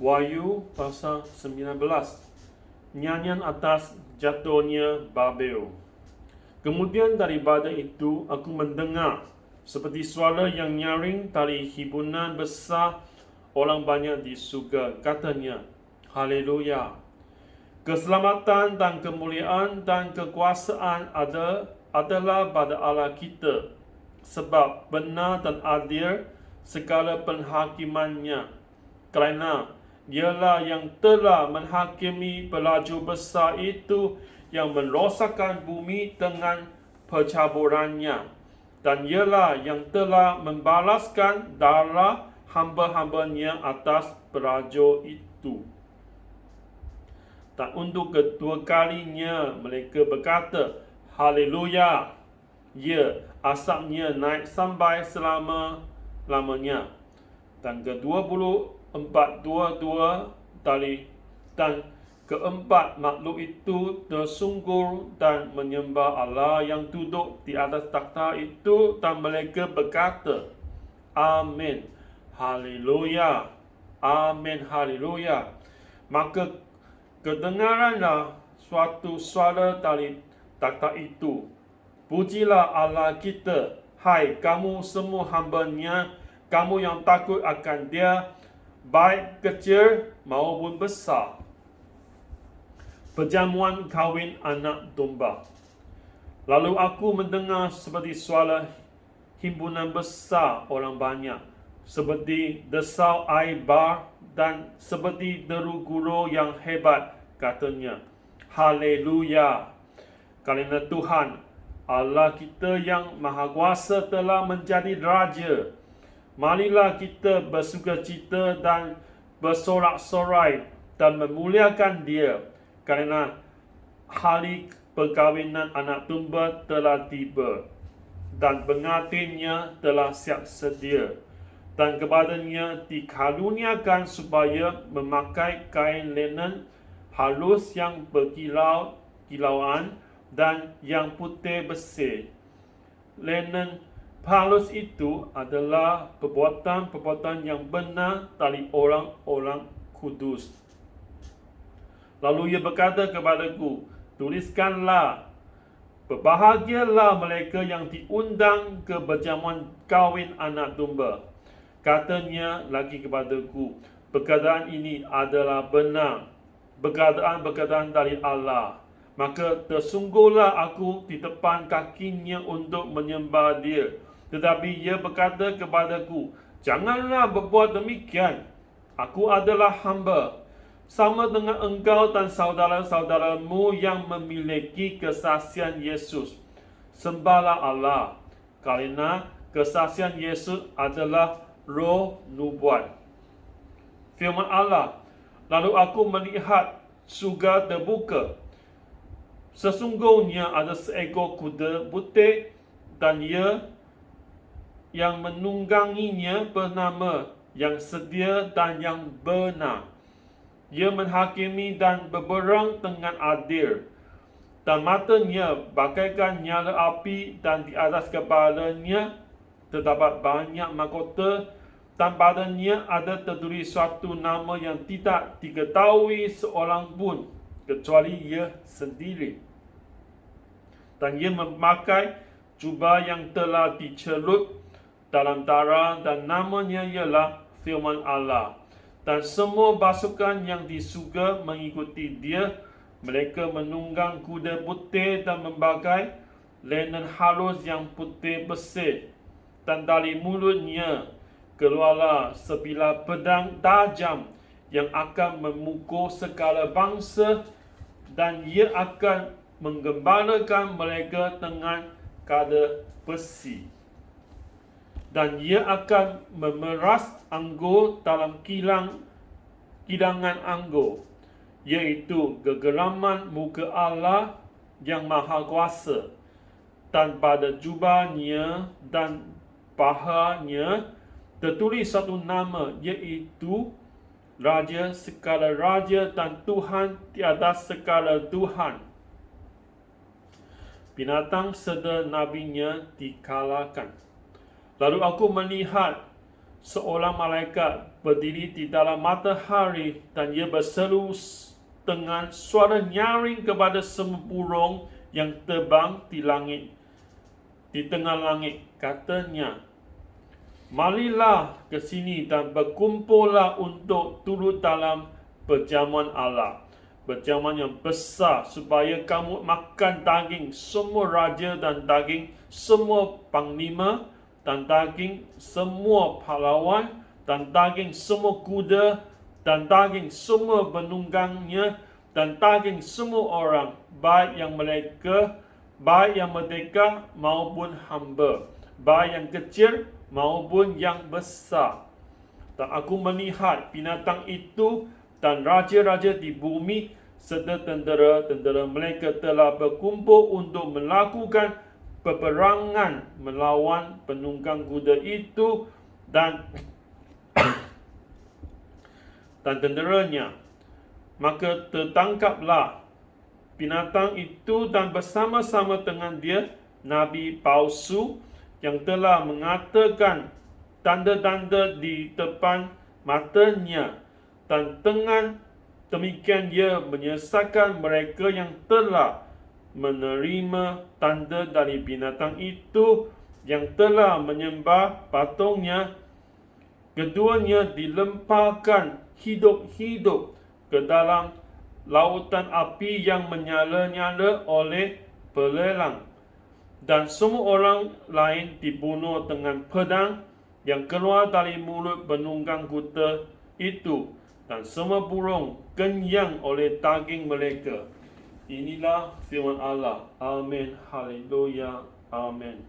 Wahyu pasal 19. Nyanyian atas jatuhnya Babel. Kemudian daripada itu aku mendengar seperti suara yang nyaring dari himpunan besar orang banyak di surga. Katanya, Haleluya! Keselamatan dan kemuliaan dan kekuasaan adalah pada Allah kita, sebab benar dan adil segala penghakimannya, kerana Dialah yang telah menghakimi pelaju besar itu yang merosakkan bumi dengan pencaburannya, dan Dialah yang telah membalaskan darah hamba-hambanya atas pelaju itu. Dan untuk kedua kalinya mereka berkata, Haleluya! Ya, asapnya naik sampai selama-lamanya. Dan dan keempat makhluk itu tersungkur dan menyembah Allah yang duduk di atas takhta itu, dan mereka berkata, Amin, Haleluya, Amin, Haleluya. Maka kedengaranlah suatu suara dari takhta itu, Pujilah Allah kita, hai kamu semua hamba-Nya, kamu yang takut akan Dia, baik kecil maupun besar. Perjamuan kahwin anak domba. Lalu aku mendengar seperti suara himpunan besar orang banyak, seperti desau air bar dan seperti deru guru yang hebat. Katanya, Haleluya! Kerana Tuhan Allah kita yang Maha Kuasa telah menjadi Raja. Marilah kita bersukacita dan bersorak-sorai dan memuliakan Dia, kerana hari perkahwinan anak domba telah tiba, dan pengantinnya telah siap sedia, dan kepadanya dikaruniakan supaya memakai kain linen halus yang berkilau-kilauan dan yang putih bersih. Linen halus itu adalah perbuatan-perbuatan yang benar dari orang-orang kudus. Lalu ia berkata kepadaku, tuliskanlah, berbahagialah mereka yang diundang ke perjamuan kahwin anak domba. Katanya lagi kepadaku, perkataan ini adalah benar, perkataan dari Allah. Maka tersungguhlah aku di depan kakinya untuk menyembah Dia. Tetapi ia berkata kepadaku, janganlah berbuat demikian. Aku adalah hamba, sama dengan engkau dan saudara-saudaramu yang memiliki kesaksian Yesus. Sembahlah Allah, kerana kesaksian Yesus adalah roh nubuat. Firman Allah, lalu aku melihat surga terbuka. Sesungguhnya ada seekor kuda putih, dan ia yang menungganginya bernama yang setia dan yang benar. Ia menghakimi dan berperang dengan adil, dan matanya bagaikan nyala api, dan di atas kepalanya terdapat banyak mahkota, dan padanya ada tertulis suatu nama yang tidak diketahui seorang pun kecuali ia sendiri. Dan ia memakai jubah yang telah dicelut dalam darah, dan namanya ialah Firman Allah. Dan semua pasukan yang di surga mengikuti dia. Mereka menunggang kuda putih dan memakai linen halus yang putih bersih. Dan dari mulutnya keluarlah sebilah pedang tajam yang akan memukul segala bangsa, dan ia akan menggembalakan mereka dengan kada besi. Dan ia akan memeras anggur dalam kilangan anggur, iaitu kegeraman muka Allah yang Maha Kuasa. Dan pada jubahnya dan pahanya tertulis satu nama, iaitu Raja segala raja dan Tuhan di atas segala Tuhan. Binatang serta nabinya dikalahkan. Lalu aku melihat seorang malaikat berdiri di dalam matahari dan ia berseru dengan suara nyaring kepada semua burung yang terbang di langit, di tengah langit. Katanya, marilah ke sini dan berkumpullah untuk turut dalam perjamuan Allah, perjamuan yang besar, supaya kamu makan daging semua raja dan daging semua panglima dan daging semua pahlawan dan daging semua kuda dan daging semua penunggangnya dan daging semua orang, baik yang merdeka maupun hamba, baik yang kecil maupun yang besar. Dan aku melihat binatang itu dan raja-raja di bumi serta tentera-tentera mereka telah berkumpul untuk melakukan peperangan melawan penunggang kuda itu dan tenteranya. Maka tertangkaplah binatang itu dan bersama-sama dengan dia nabi palsu yang telah mengatakan tanda-tanda di depan matanya, dan dengan demikian ia menyesatkan mereka yang telah menerima tanda dari binatang itu, yang telah menyembah patungnya. Keduanya dilemparkan hidup-hidup ke dalam lautan api yang menyala-nyala oleh belelang, dan semua orang lain dibunuh dengan pedang yang keluar dari mulut penunggang kuda itu, dan semua burung kenyang oleh daging mereka. Inilah firman Allah. Amin. Haleluya. Amin.